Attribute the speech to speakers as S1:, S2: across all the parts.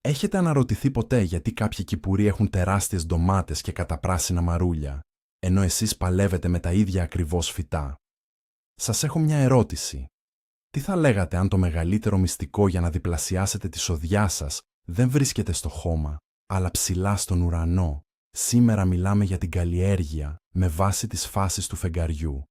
S1: Έχετε αναρωτηθεί ποτέ γιατί κάποιοι κυπουροί έχουν τεράστιες ντομάτες και καταπράσινα μαρούλια, ενώ εσείς παλεύετε με τα ίδια ακριβώς φυτά? Σας έχω μια ερώτηση. Τι θα λέγατε αν το μεγαλύτερο μυστικό για να διπλασιάσετε τη σοδιά σας δεν βρίσκεται στο χώμα, αλλά ψηλά στον ουρανό? Σήμερα μιλάμε για την καλλιέργεια με βάση τις φάσεις του φεγγαριού.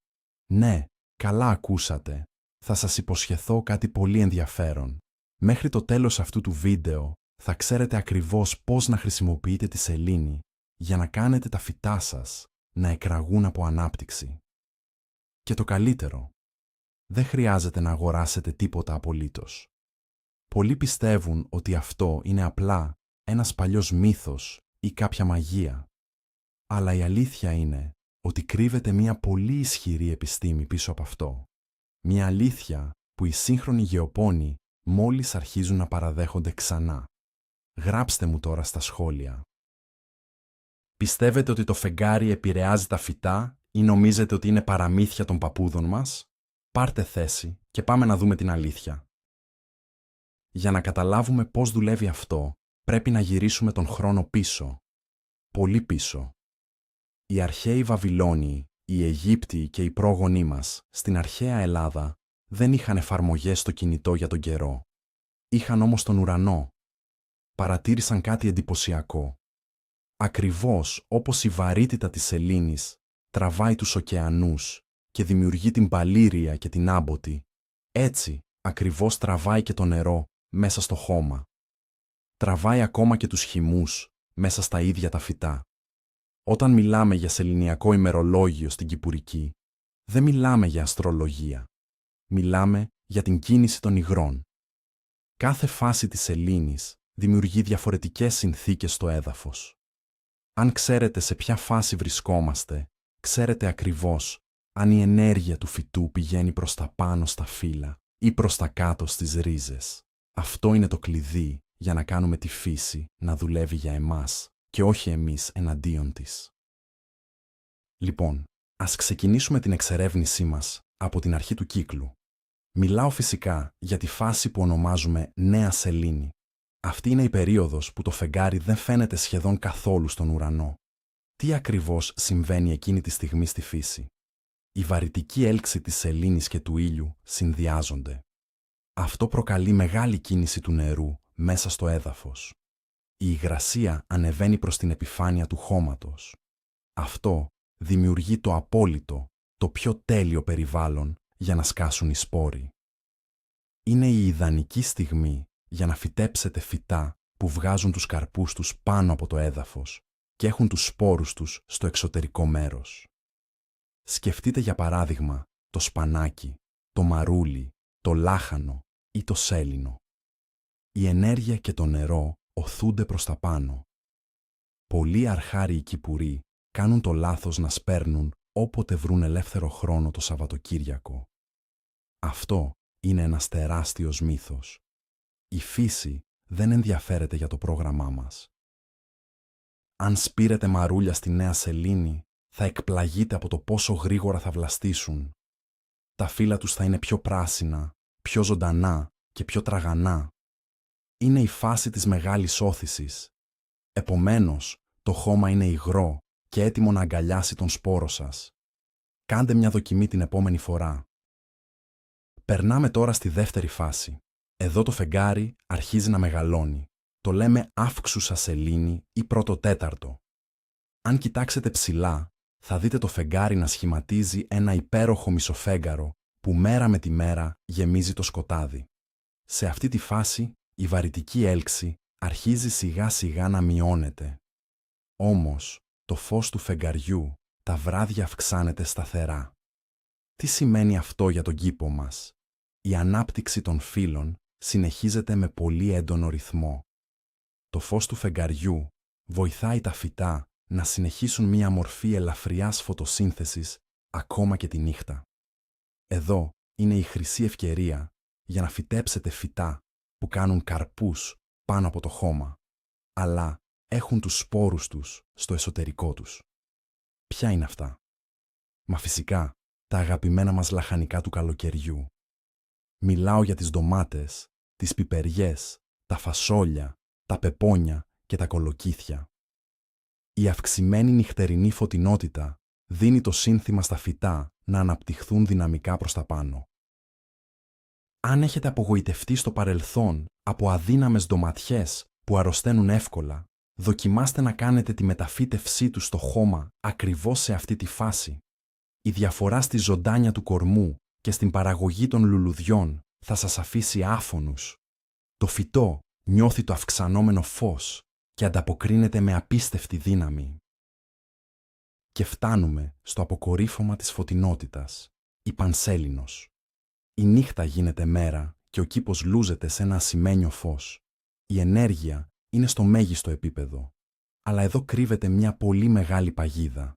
S1: Ναι, καλά ακούσατε. Θα σας υποσχεθώ κάτι πολύ ενδιαφέρον. Μέχρι το τέλος αυτού του βίντεο θα ξέρετε ακριβώς πώς να χρησιμοποιείτε τη σελήνη για να κάνετε τα φυτά σας να εκραγούν από ανάπτυξη. Και το καλύτερο, δεν χρειάζεται να αγοράσετε τίποτα απολύτως. Πολλοί πιστεύουν ότι αυτό είναι απλά ένας παλιός μύθος ή κάποια μαγεία. Αλλά η αλήθεια είναι ότι κρύβεται μια πολύ ισχυρή επιστήμη πίσω από αυτό. Μια αλήθεια που οι σύγχρονοι γεωπόνοι μόλις αρχίζουν να παραδέχονται ξανά. Γράψτε μου τώρα στα σχόλια. Πιστεύετε ότι το φεγγάρι επηρεάζει τα φυτά ή νομίζετε ότι είναι παραμύθια των παππούδων μας? Πάρτε θέση και πάμε να δούμε την αλήθεια. Για να καταλάβουμε πώς δουλεύει αυτό, πρέπει να γυρίσουμε τον χρόνο πίσω. Πολύ πίσω. Οι αρχαίοι Βαβυλώνιοι, οι Αιγύπτιοι και οι πρόγονοί μας στην αρχαία Ελλάδα δεν είχαν εφαρμογές στο κινητό για τον καιρό. Είχαν όμως τον ουρανό. Παρατήρησαν κάτι εντυπωσιακό. Ακριβώς όπως η βαρύτητα της σελήνης τραβάει τους ωκεανούς και δημιουργεί την παλήρια και την άμποτη, έτσι ακριβώς τραβάει και το νερό μέσα στο χώμα. Τραβάει ακόμα και τους χυμούς μέσα στα ίδια τα φυτά. Όταν μιλάμε για σεληνιακό ημερολόγιο στην Κυπουρική, δεν μιλάμε για αστρολογία. Μιλάμε για την κίνηση των υγρών. Κάθε φάση της σελήνης δημιουργεί διαφορετικές συνθήκες στο έδαφος. Αν ξέρετε σε ποια φάση βρισκόμαστε, ξέρετε ακριβώς αν η ενέργεια του φυτού πηγαίνει προς τα πάνω στα φύλλα ή προς τα κάτω στις ρίζες. Αυτό είναι το κλειδί για να κάνουμε τη φύση να δουλεύει για εμάς και όχι εμείς εναντίον της. Λοιπόν, ας ξεκινήσουμε την εξερεύνησή μας από την αρχή του κύκλου. Μιλάω φυσικά για τη φάση που ονομάζουμε νέα σελήνη. Αυτή είναι η περίοδος που το φεγγάρι δεν φαίνεται σχεδόν καθόλου στον ουρανό. Τι ακριβώς συμβαίνει εκείνη τη στιγμή στη φύση? Η βαρυτική έλξη της σελήνης και του ήλιου συνδυάζονται. Αυτό προκαλεί μεγάλη κίνηση του νερού μέσα στο έδαφος. Η υγρασία ανεβαίνει προς την επιφάνεια του χώματος. Αυτό δημιουργεί το απόλυτο, το πιο τέλειο περιβάλλον για να σκάσουν οι σπόροι. Είναι η ιδανική στιγμή για να φυτέψετε φυτά που βγάζουν τους καρπούς τους πάνω από το έδαφος και έχουν τους σπόρους τους στο εξωτερικό μέρος. Σκεφτείτε για παράδειγμα το σπανάκι, το μαρούλι, το λάχανο ή το σέλινο. Η ενέργεια και το νερό οθούνται προς τα πάνω. Πολλοί αρχάριοι κυπουροί κάνουν το λάθος να σπέρνουν όποτε βρουν ελεύθερο χρόνο το Σαββατοκύριακο. Αυτό είναι ένας τεράστιος μύθος. Η φύση δεν ενδιαφέρεται για το πρόγραμμά μας. Αν σπείρετε μαρούλια στη νέα σελήνη, θα εκπλαγείτε από το πόσο γρήγορα θα βλαστήσουν. Τα φύλλα τους θα είναι πιο πράσινα, πιο ζωντανά και πιο τραγανά. Είναι η φάση της μεγάλης όθησης. Επομένως, το χώμα είναι υγρό και έτοιμο να αγκαλιάσει τον σπόρο σας. Κάντε μια δοκιμή την επόμενη φορά. Περνάμε τώρα στη δεύτερη φάση. Εδώ το φεγγάρι αρχίζει να μεγαλώνει. Το λέμε αύξουσα σελήνη ή πρώτο τέταρτο. Αν κοιτάξετε ψηλά, θα δείτε το φεγγάρι να σχηματίζει ένα υπέροχο μισοφέγγαρο που μέρα με τη μέρα γεμίζει το σκοτάδι. Σε αυτή τη φάση, η βαρυτική έλξη αρχίζει σιγά σιγά να μειώνεται. Όμως, το φως του φεγγαριού τα βράδια αυξάνεται σταθερά. Τι σημαίνει αυτό για τον κήπο μας? Η ανάπτυξη των φύλων συνεχίζεται με πολύ έντονο ρυθμό. Το φως του φεγγαριού βοηθάει τα φυτά να συνεχίσουν μία μορφή ελαφριάς φωτοσύνθεσης ακόμα και τη νύχτα. Εδώ είναι η χρυσή ευκαιρία για να φυτέψετε φυτά που κάνουν καρπούς πάνω από το χώμα, αλλά έχουν τους σπόρους τους στο εσωτερικό τους. Ποια είναι αυτά? Μα φυσικά, τα αγαπημένα μας λαχανικά του καλοκαιριού. Μιλάω για τις ντομάτες, τις πιπεριές, τα φασόλια, τα πεπόνια και τα κολοκύθια. Η αυξημένη νυχτερινή φωτεινότητα δίνει το σύνθημα στα φυτά να αναπτυχθούν δυναμικά προς τα πάνω. Αν έχετε απογοητευτεί στο παρελθόν από αδύναμες ντοματιές που αρρωσταίνουν εύκολα, δοκιμάστε να κάνετε τη μεταφύτευσή τους στο χώμα ακριβώς σε αυτή τη φάση. Η διαφορά στη ζωντάνια του κορμού και στην παραγωγή των λουλουδιών θα σας αφήσει άφωνους. Το φυτό νιώθει το αυξανόμενο φως και ανταποκρίνεται με απίστευτη δύναμη. Και φτάνουμε στο αποκορύφωμα της φωτεινότητας, η Πανσέλινος. Η νύχτα γίνεται μέρα και ο κήπος λούζεται σε ένα ασημένιο φως. Η ενέργεια είναι στο μέγιστο επίπεδο. Αλλά εδώ κρύβεται μια πολύ μεγάλη παγίδα.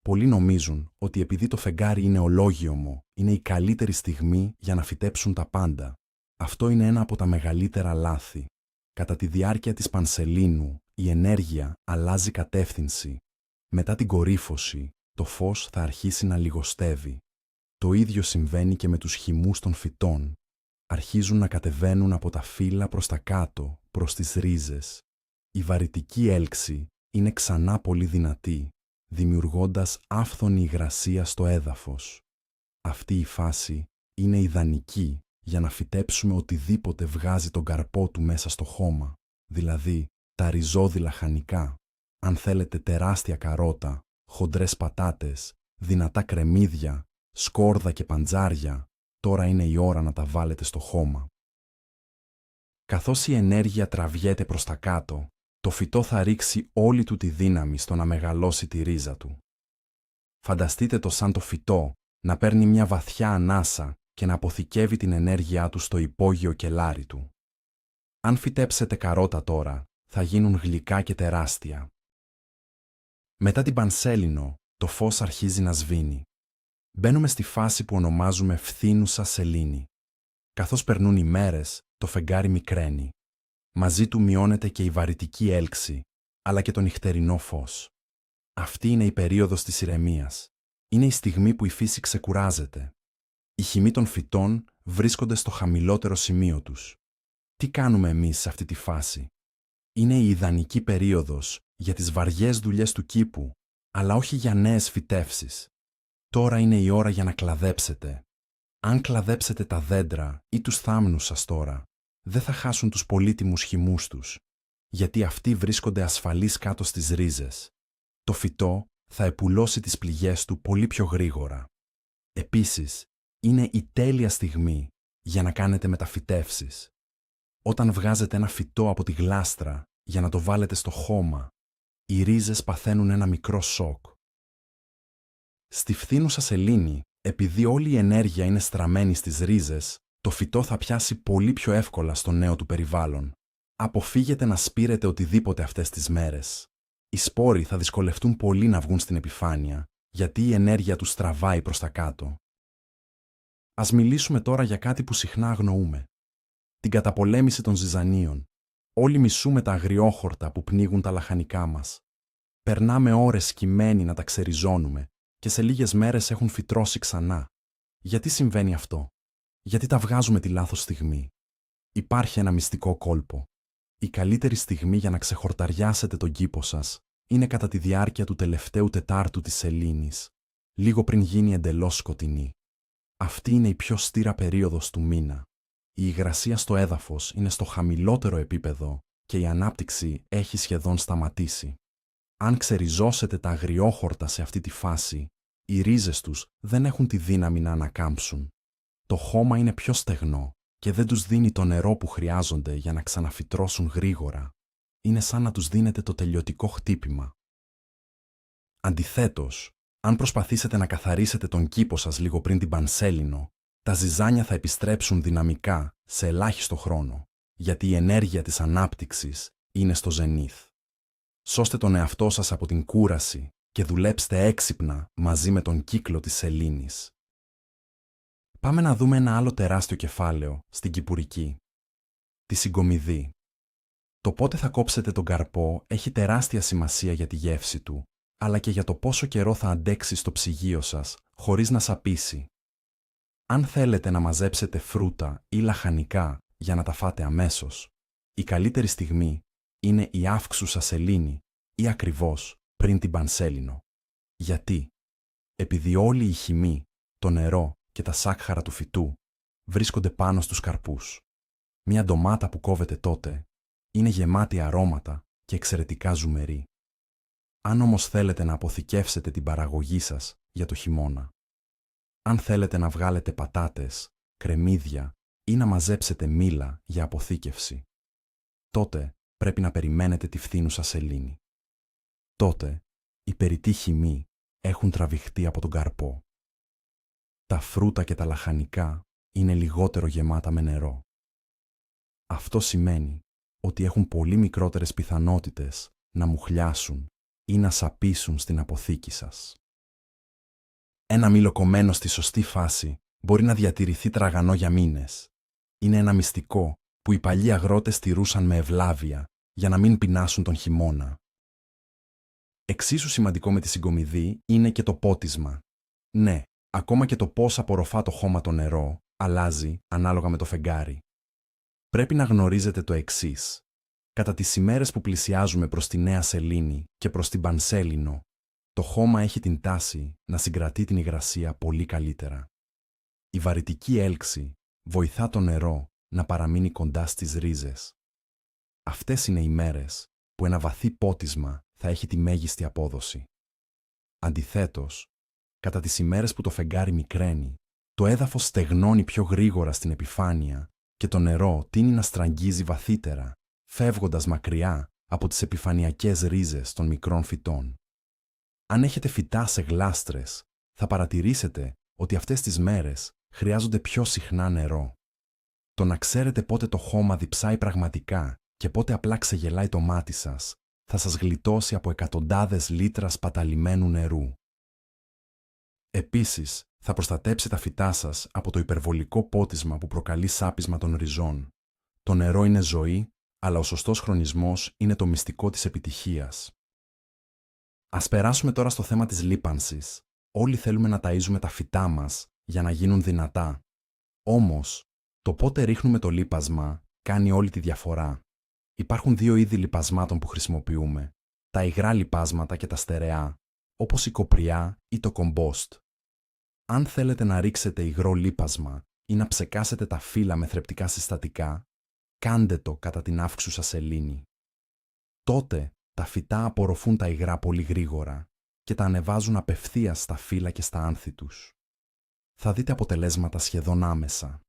S1: Πολλοί νομίζουν ότι επειδή το φεγγάρι είναι ολόγιομο, είναι η καλύτερη στιγμή για να φυτέψουν τα πάντα. Αυτό είναι ένα από τα μεγαλύτερα λάθη. Κατά τη διάρκεια της Πανσελίνου, η ενέργεια αλλάζει κατεύθυνση. Μετά την κορύφωση, το φως θα αρχίσει να λιγοστεύει. Το ίδιο συμβαίνει και με τους χυμούς των φυτών. Αρχίζουν να κατεβαίνουν από τα φύλλα προς τα κάτω, προς τις ρίζες. Η βαρυτική έλξη είναι ξανά πολύ δυνατή, δημιουργώντας άφθονη υγρασία στο έδαφος. Αυτή η φάση είναι ιδανική για να φυτέψουμε οτιδήποτε βγάζει τον καρπό του μέσα στο χώμα, δηλαδή τα ριζώδη λαχανικά. Αν θέλετε τεράστια καρότα, χοντρές πατάτες, δυνατά κρεμμύδια, σκόρδα και παντζάρια, τώρα είναι η ώρα να τα βάλετε στο χώμα. Καθώς η ενέργεια τραβιέται προς τα κάτω, το φυτό θα ρίξει όλη του τη δύναμη στο να μεγαλώσει τη ρίζα του. Φανταστείτε το σαν το φυτό να παίρνει μια βαθιά ανάσα και να αποθηκεύει την ενέργειά του στο υπόγειο κελάρι του. Αν φυτέψετε καρότα τώρα, θα γίνουν γλυκά και τεράστια. Μετά την Πανσέλινο, το φως αρχίζει να σβήνει. Μπαίνουμε στη φάση που ονομάζουμε φθήνουσα σελήνη. Καθώς περνούν οι μέρες, το φεγγάρι μικραίνει. Μαζί του μειώνεται και η βαρυτική έλξη, αλλά και το νυχτερινό φως. Αυτή είναι η περίοδος της ηρεμίας. Είναι η στιγμή που η φύση ξεκουράζεται. Οι χυμοί των φυτών βρίσκονται στο χαμηλότερο σημείο τους. Τι κάνουμε εμείς σε αυτή τη φάση? Είναι η ιδανική περίοδος για τις βαριές δουλειές του κήπου, αλλά όχι για νέες φυτεύσεις. Τώρα είναι η ώρα για να κλαδέψετε. Αν κλαδέψετε τα δέντρα ή τους θάμνους σας τώρα, δεν θα χάσουν τους πολύτιμους χυμούς τους, γιατί αυτοί βρίσκονται ασφαλείς κάτω στις ρίζες. Το φυτό θα επουλώσει τις πληγές του πολύ πιο γρήγορα. Επίσης, είναι η τέλεια στιγμή για να κάνετε μεταφυτεύσεις. Όταν βγάζετε ένα φυτό από τη γλάστρα για να το βάλετε στο χώμα, οι ρίζες παθαίνουν ένα μικρό σοκ. Στη φθήνουσα σελήνη, επειδή όλη η ενέργεια είναι στραμμένη στις ρίζες, το φυτό θα πιάσει πολύ πιο εύκολα στο νέο του περιβάλλον. Αποφύγετε να σπείρετε οτιδήποτε αυτές τις μέρες. Οι σπόροι θα δυσκολευτούν πολύ να βγουν στην επιφάνεια, γιατί η ενέργεια τους τραβάει προς τα κάτω. Ας μιλήσουμε τώρα για κάτι που συχνά αγνοούμε. Την καταπολέμηση των ζυζανίων. Όλοι μισούμε τα αγριόχορτα που πνίγουν τα λαχανικά μας. Περνάμε ώρες σκυμμένοι να τα ξεριζώνουμε και σε λίγες μέρες έχουν φυτρώσει ξανά. Γιατί συμβαίνει αυτό? Γιατί τα βγάζουμε τη λάθος στιγμή. Υπάρχει ένα μυστικό κόλπο. Η καλύτερη στιγμή για να ξεχορταριάσετε τον κήπο σας είναι κατά τη διάρκεια του τελευταίου τετάρτου της σελήνης, λίγο πριν γίνει εντελώς σκοτεινή. Αυτή είναι η πιο στήρα περίοδος του μήνα. Η υγρασία στο έδαφος είναι στο χαμηλότερο επίπεδο και η ανάπτυξη έχει σχεδόν σταματήσει. Αν ξεριζώσετε τα αγριόχορτα σε αυτή τη φάση, οι ρίζες τους δεν έχουν τη δύναμη να ανακάμψουν. Το χώμα είναι πιο στεγνό και δεν τους δίνει το νερό που χρειάζονται για να ξαναφυτρώσουν γρήγορα. Είναι σαν να τους δίνετε το τελειωτικό χτύπημα. Αντιθέτως, αν προσπαθήσετε να καθαρίσετε τον κήπο σας λίγο πριν την Πανσέλινο, τα ζυζάνια θα επιστρέψουν δυναμικά σε ελάχιστο χρόνο, γιατί η ενέργεια της ανάπτυξης είναι στο ζενήθ. Σώστε τον εαυτό σας από την κούραση και δουλέψτε έξυπνα μαζί με τον κύκλο της σελήνης. Πάμε να δούμε ένα άλλο τεράστιο κεφάλαιο στην κυπουρική. Τη συγκομιδή. Το πότε θα κόψετε τον καρπό έχει τεράστια σημασία για τη γεύση του, αλλά και για το πόσο καιρό θα αντέξει στο ψυγείο σας χωρίς να σαπίσει. Αν θέλετε να μαζέψετε φρούτα ή λαχανικά για να τα φάτε αμέσως, η καλύτερη στιγμή είναι η αύξουσα σελήνη ή ακριβώς πριν την πανσέλινο. Γιατί? Επειδή όλη η χυμή, το νερό και τα σάκχαρα του φυτού βρίσκονται πάνω στους καρπούς. Μια ντομάτα που κόβεται τότε είναι γεμάτη αρώματα και εξαιρετικά ζουμερή. Αν όμως θέλετε να αποθηκεύσετε την παραγωγή σας για το χειμώνα, αν θέλετε να βγάλετε πατάτες, κρεμμύδια ή να μαζέψετε μήλα για αποθήκευση, τότε πρέπει να περιμένετε τη φθήνουσα σελήνη. Τότε οι περιττοί χυμοί έχουν τραβηχτεί από τον καρπό. Τα φρούτα και τα λαχανικά είναι λιγότερο γεμάτα με νερό. Αυτό σημαίνει ότι έχουν πολύ μικρότερες πιθανότητες να μουχλιάσουν ή να σαπίσουν στην αποθήκη σας. Ένα μήλο κομμένο στη σωστή φάση μπορεί να διατηρηθεί τραγανό για μήνες. Είναι ένα μυστικό που οι παλιοί αγρότες τηρούσαν με ευλάβεια για να μην πεινάσουν τον χειμώνα. Εξίσου σημαντικό με τη συγκομιδή είναι και το πότισμα. Ναι, ακόμα και το πώς απορροφά το χώμα το νερό αλλάζει ανάλογα με το φεγγάρι. Πρέπει να γνωρίζετε το εξής. Κατά τις ημέρες που πλησιάζουμε προς τη νέα σελήνη και προς την πανσέλινο, το χώμα έχει την τάση να συγκρατεί την υγρασία πολύ καλύτερα. Η βαρυτική έλξη βοηθά το νερό να παραμείνει κοντά στις ρίζες. Αυτές είναι οι μέρες που ένα βαθύ πότισμα θα έχει τη μέγιστη απόδοση. Αντιθέτως, κατά τις ημέρες που το φεγγάρι μικραίνει, το έδαφος στεγνώνει πιο γρήγορα στην επιφάνεια και το νερό τείνει να στραγγίζει βαθύτερα, φεύγοντας μακριά από τις επιφανειακές ρίζες των μικρών φυτών. Αν έχετε φυτά σε γλάστρες, θα παρατηρήσετε ότι αυτές τις μέρες χρειάζονται πιο συχνά νερό. Το να ξέρετε πότε το χώμα διψάει πραγματικά και πότε απλά ξεγελάει το μάτι σας, θα σας γλιτώσει από εκατοντάδες λίτρα σπαταλημένου νερού. Επίσης, θα προστατέψει τα φυτά σας από το υπερβολικό πότισμα που προκαλεί σάπισμα των ριζών. Το νερό είναι ζωή, αλλά ο σωστός χρονισμός είναι το μυστικό της επιτυχίας. Ας περάσουμε τώρα στο θέμα της λίπανσης. Όλοι θέλουμε να ταΐζουμε τα φυτά μας για να γίνουν δυνατά. Όμως, το πότε ρίχνουμε το λίπασμα κάνει όλη τη διαφορά. Υπάρχουν δύο είδη λιπασμάτων που χρησιμοποιούμε. Τα υγρά λιπάσματα και τα στερεά, όπως η κοπριά ή το κομπόστ. Αν θέλετε να ρίξετε υγρό λίπασμα ή να ψεκάσετε τα φύλλα με θρεπτικά συστατικά, κάντε το κατά την αύξουσα σελήνη. Τότε τα φυτά απορροφούν τα υγρά πολύ γρήγορα και τα ανεβάζουν απευθείας στα φύλλα και στα άνθη τους. Θα δείτε αποτελέσματα σχεδόν άμεσα.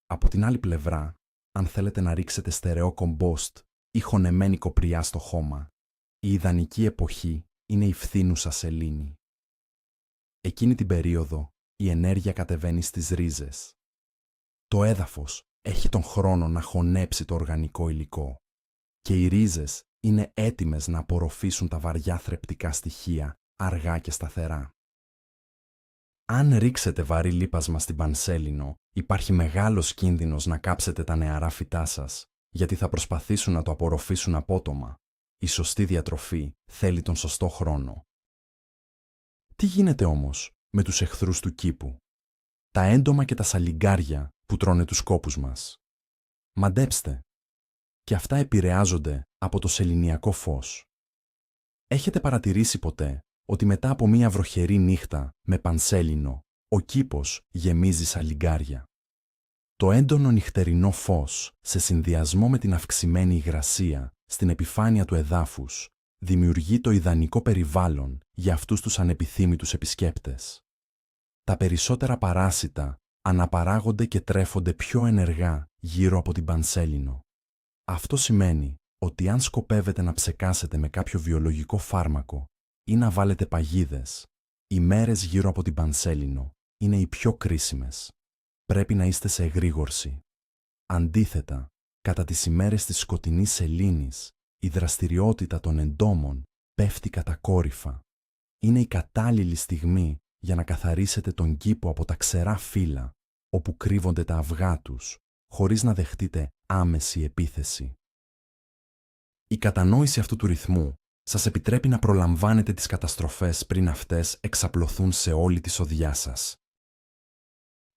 S1: Από την άλλη πλευρά, αν θέλετε να ρίξετε στερεό κομπόστ ή χωνεμένη κοπριά στο χώμα, η ιδανική εποχή είναι η φθήνουσα σελήνη. Εκείνη την περίοδο η ενέργεια κατεβαίνει στις ρίζες. Το έδαφος έχει τον χρόνο να χωνέψει το οργανικό υλικό και οι ρίζες είναι έτοιμες να απορροφήσουν τα βαριά θρεπτικά στοιχεία αργά και σταθερά. Αν ρίξετε βαρύ λίπασμα στην πανσέλινο, υπάρχει μεγάλος κίνδυνος να κάψετε τα νεαρά φυτά σας, γιατί θα προσπαθήσουν να το απορροφήσουν απότομα. Η σωστή διατροφή θέλει τον σωστό χρόνο. Τι γίνεται όμως με τους εχθρούς του κήπου? Τα έντομα και τα σαλιγκάρια που τρώνε τους κόπους μας. Μαντέψτε. Και αυτά επηρεάζονται από το σεληνιακό φως. Έχετε παρατηρήσει ποτέ ότι μετά από μία βροχερή νύχτα με πανσέλινο, ο κήπος γεμίζει σαλιγκάρια? Το έντονο νυχτερινό φως, σε συνδυασμό με την αυξημένη υγρασία στην επιφάνεια του εδάφους, δημιουργεί το ιδανικό περιβάλλον για αυτούς τους ανεπιθύμητους επισκέπτες. Τα περισσότερα παράσιτα αναπαράγονται και τρέφονται πιο ενεργά γύρω από την πανσέλινο. Αυτό σημαίνει ότι αν σκοπεύετε να ψεκάσετε με κάποιο βιολογικό φάρμακο ή να βάλετε παγίδες, οι μέρες γύρω από την πανσέλινο είναι οι πιο κρίσιμες. Πρέπει να είστε σε εγρήγορση. Αντίθετα, κατά τις ημέρες της σκοτεινής σελήνης, η δραστηριότητα των εντόμων πέφτει κατακόρυφα. Είναι η κατάλληλη στιγμή για να καθαρίσετε τον κήπο από τα ξερά φύλλα, όπου κρύβονται τα αυγά τους, χωρίς να δεχτείτε άμεση επίθεση. Η κατανόηση αυτού του ρυθμού σας επιτρέπει να προλαμβάνετε τις καταστροφές πριν αυτές εξαπλωθούν σε όλη τη σοδιά σας.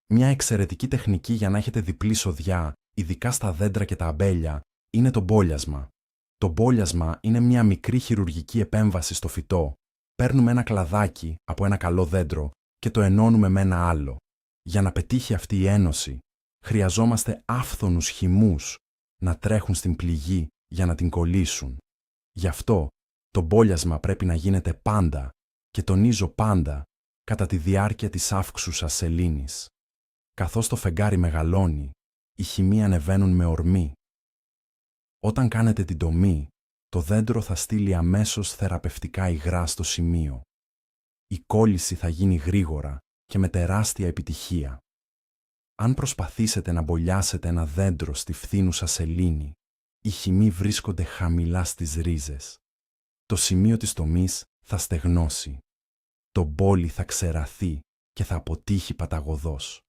S1: Μια εξαιρετική τεχνική για να έχετε διπλή σοδιά, ειδικά στα δέντρα και τα αμπέλια, είναι το μπόλιασμα. Το μπόλιασμα είναι μια μικρή χειρουργική επέμβαση στο φυτό. Παίρνουμε ένα κλαδάκι από ένα καλό δέντρο και το ενώνουμε με ένα άλλο. Για να πετύχει αυτή η ένωση, χρειαζόμαστε άφθονους χυμούς να τρέχουν στην πληγή για να την κολλήσουν. Γι' αυτό, το μπόλιασμα πρέπει να γίνεται πάντα, και τονίζω πάντα, κατά τη διάρκεια της αύξουσας σελήνης. Καθώς το φεγγάρι μεγαλώνει, οι χυμοί ανεβαίνουν με ορμή. Όταν κάνετε την τομή, το δέντρο θα στείλει αμέσως θεραπευτικά υγρά στο σημείο. Η κόλληση θα γίνει γρήγορα και με τεράστια επιτυχία. Αν προσπαθήσετε να μπολιάσετε ένα δέντρο στη φθήνουσα σελήνη, οι χυμοί βρίσκονται χαμηλά στις ρίζες. Το σημείο της τομής θα στεγνώσει. Το μπόλι θα ξεραθεί και θα αποτύχει παταγωδώς.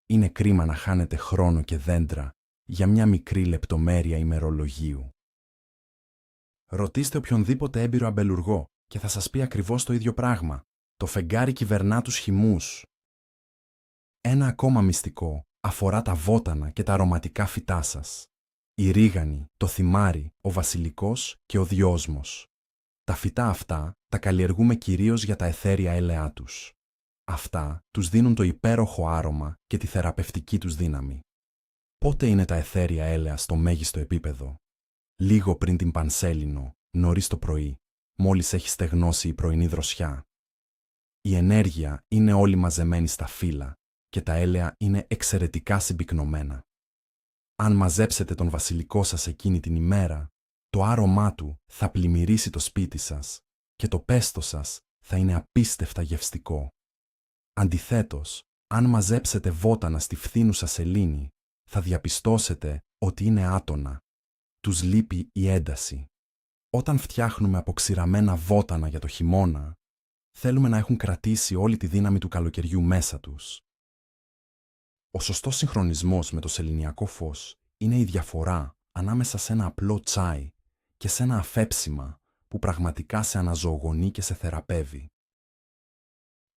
S1: Είναι κρίμα να χάνετε χρόνο και δέντρα για μια μικρή λεπτομέρεια ημερολογίου. Ρωτήστε οποιονδήποτε έμπειρο αμπελουργό και θα σας πει ακριβώς το ίδιο πράγμα. Το φεγγάρι κυβερνά τους χυμούς. Ένα ακόμα μυστικό αφορά τα βότανα και τα αρωματικά φυτά σας. Η ρίγανη, το θυμάρι, ο βασιλικός και ο διόσμος. Τα φυτά αυτά τα καλλιεργούμε κυρίως για τα αιθέρια έλαιά τους. Αυτά τους δίνουν το υπέροχο άρωμα και τη θεραπευτική τους δύναμη. Πότε είναι τα αιθέρια έλαια στο μέγιστο επίπεδο? Λίγο πριν την Πανσέλινο, νωρίς το πρωί, μόλις έχει στεγνώσει η πρωινή δροσιά. Η ενέργεια είναι όλη μαζεμένη στα φύλλα και τα έλαια είναι εξαιρετικά συμπυκνωμένα. Αν μαζέψετε τον βασιλικό σας εκείνη την ημέρα, το άρωμά του θα πλημμυρίσει το σπίτι σας και το πέστο σας θα είναι απίστευτα γευστικό. Αντιθέτως, αν μαζέψετε βότανα στη φθήνουσα σελήνη, θα διαπιστώσετε ότι είναι άτονα. Τους λείπει η ένταση. Όταν φτιάχνουμε αποξηραμένα βότανα για το χειμώνα, θέλουμε να έχουν κρατήσει όλη τη δύναμη του καλοκαιριού μέσα τους. Ο σωστός συγχρονισμός με το σεληνιακό φως είναι η διαφορά ανάμεσα σε ένα απλό τσάι και σε ένα αφέψιμα που πραγματικά σε αναζωογονεί και σε θεραπεύει.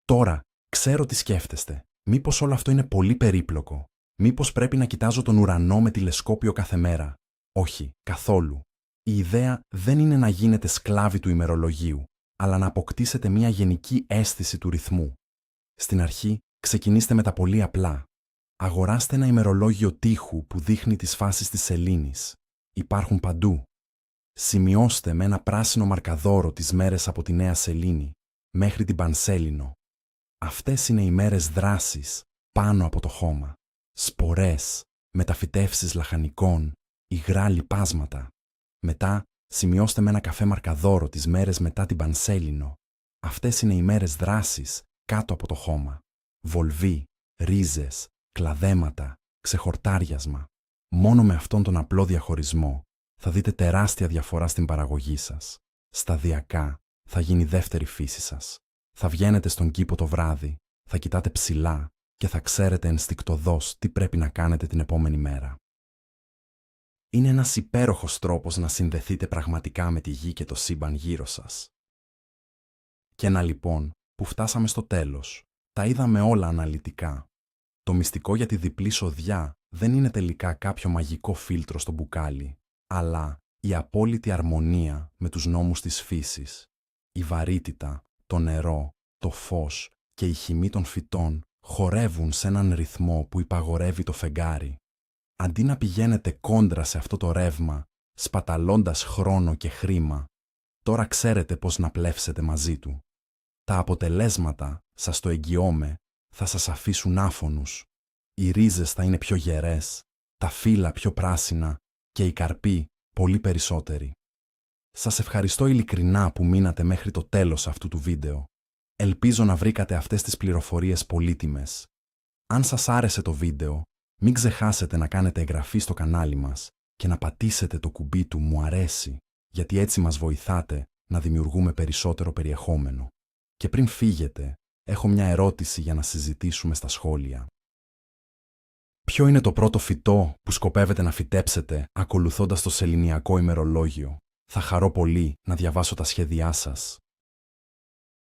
S1: Τώρα, ξέρω τι σκέφτεστε. Μήπως όλο αυτό είναι πολύ περίπλοκο? Μήπως πρέπει να κοιτάζω τον ουρανό με τηλεσκόπιο κάθε μέρα? Όχι, καθόλου. Η ιδέα δεν είναι να γίνετε σκλάβοι του ημερολογίου, αλλά να αποκτήσετε μια γενική αίσθηση του ρυθμού. Στην αρχή, ξεκινήστε με τα πολύ απλά. Αγοράστε ένα ημερολόγιο τοίχου που δείχνει τις φάσεις της σελήνης. Υπάρχουν παντού. Σημειώστε με ένα πράσινο μαρκαδόρο τις μέρες από τη νέα σελήνη μέχρι την Πανσέλινο. Αυτές είναι οι μέρες δράσης πάνω από το χώμα. Σπορές, μεταφυτεύσεις λαχανικών, υγρά λιπάσματα. Μετά, σημειώστε με ένα καφέ μαρκαδόρο τις μέρες μετά την Πανσέλινο. Αυτές είναι οι μέρες δράσης κάτω από το χώμα. Βολβή, ρίζες, κλαδέματα, ξεχορτάριασμα. Μόνο με αυτόν τον απλό διαχωρισμό θα δείτε τεράστια διαφορά στην παραγωγή σας. Σταδιακά θα γίνει δεύτερη φύση σας. Θα βγαίνετε στον κήπο το βράδυ, θα κοιτάτε ψηλά και θα ξέρετε ενστικτωδώς τι πρέπει να κάνετε την επόμενη μέρα. Είναι ένας υπέροχος τρόπος να συνδεθείτε πραγματικά με τη γη και το σύμπαν γύρω σας. Και να λοιπόν, που φτάσαμε στο τέλος, τα είδαμε όλα αναλυτικά. Το μυστικό για τη διπλή σοδιά δεν είναι τελικά κάποιο μαγικό φίλτρο στο μπουκάλι, αλλά η απόλυτη αρμονία με τους νόμους της φύσης. Η βαρύτητα, το νερό, το φως και η χυμή των φυτών χορεύουν σε έναν ρυθμό που υπαγορεύει το φεγγάρι. Αντί να πηγαίνετε κόντρα σε αυτό το ρεύμα, σπαταλώντας χρόνο και χρήμα, τώρα ξέρετε πώς να πλεύσετε μαζί του. Τα αποτελέσματα, σας το εγγυώμαι, θα σας αφήσουν άφωνους. Οι ρίζες θα είναι πιο γερές, τα φύλλα πιο πράσινα και οι καρποί πολύ περισσότεροι. Σας ευχαριστώ ειλικρινά που μείνατε μέχρι το τέλος αυτού του βίντεο. Ελπίζω να βρήκατε αυτές τις πληροφορίες πολύτιμες. Αν σας άρεσε το βίντεο, μην ξεχάσετε να κάνετε εγγραφή στο κανάλι μας και να πατήσετε το κουμπί του «Μου αρέσει», γιατί έτσι μας βοηθάτε να δημιουργούμε περισσότερο περιεχόμενο. Και πριν φύγετε, έχω μια ερώτηση για να συζητήσουμε στα σχόλια. Ποιο είναι το πρώτο φυτό που σκοπεύετε να φυτέψετε ακολουθώντας το σεληνιακό ημερολόγιο? Θα χαρώ πολύ να διαβάσω τα σχέδιά σας.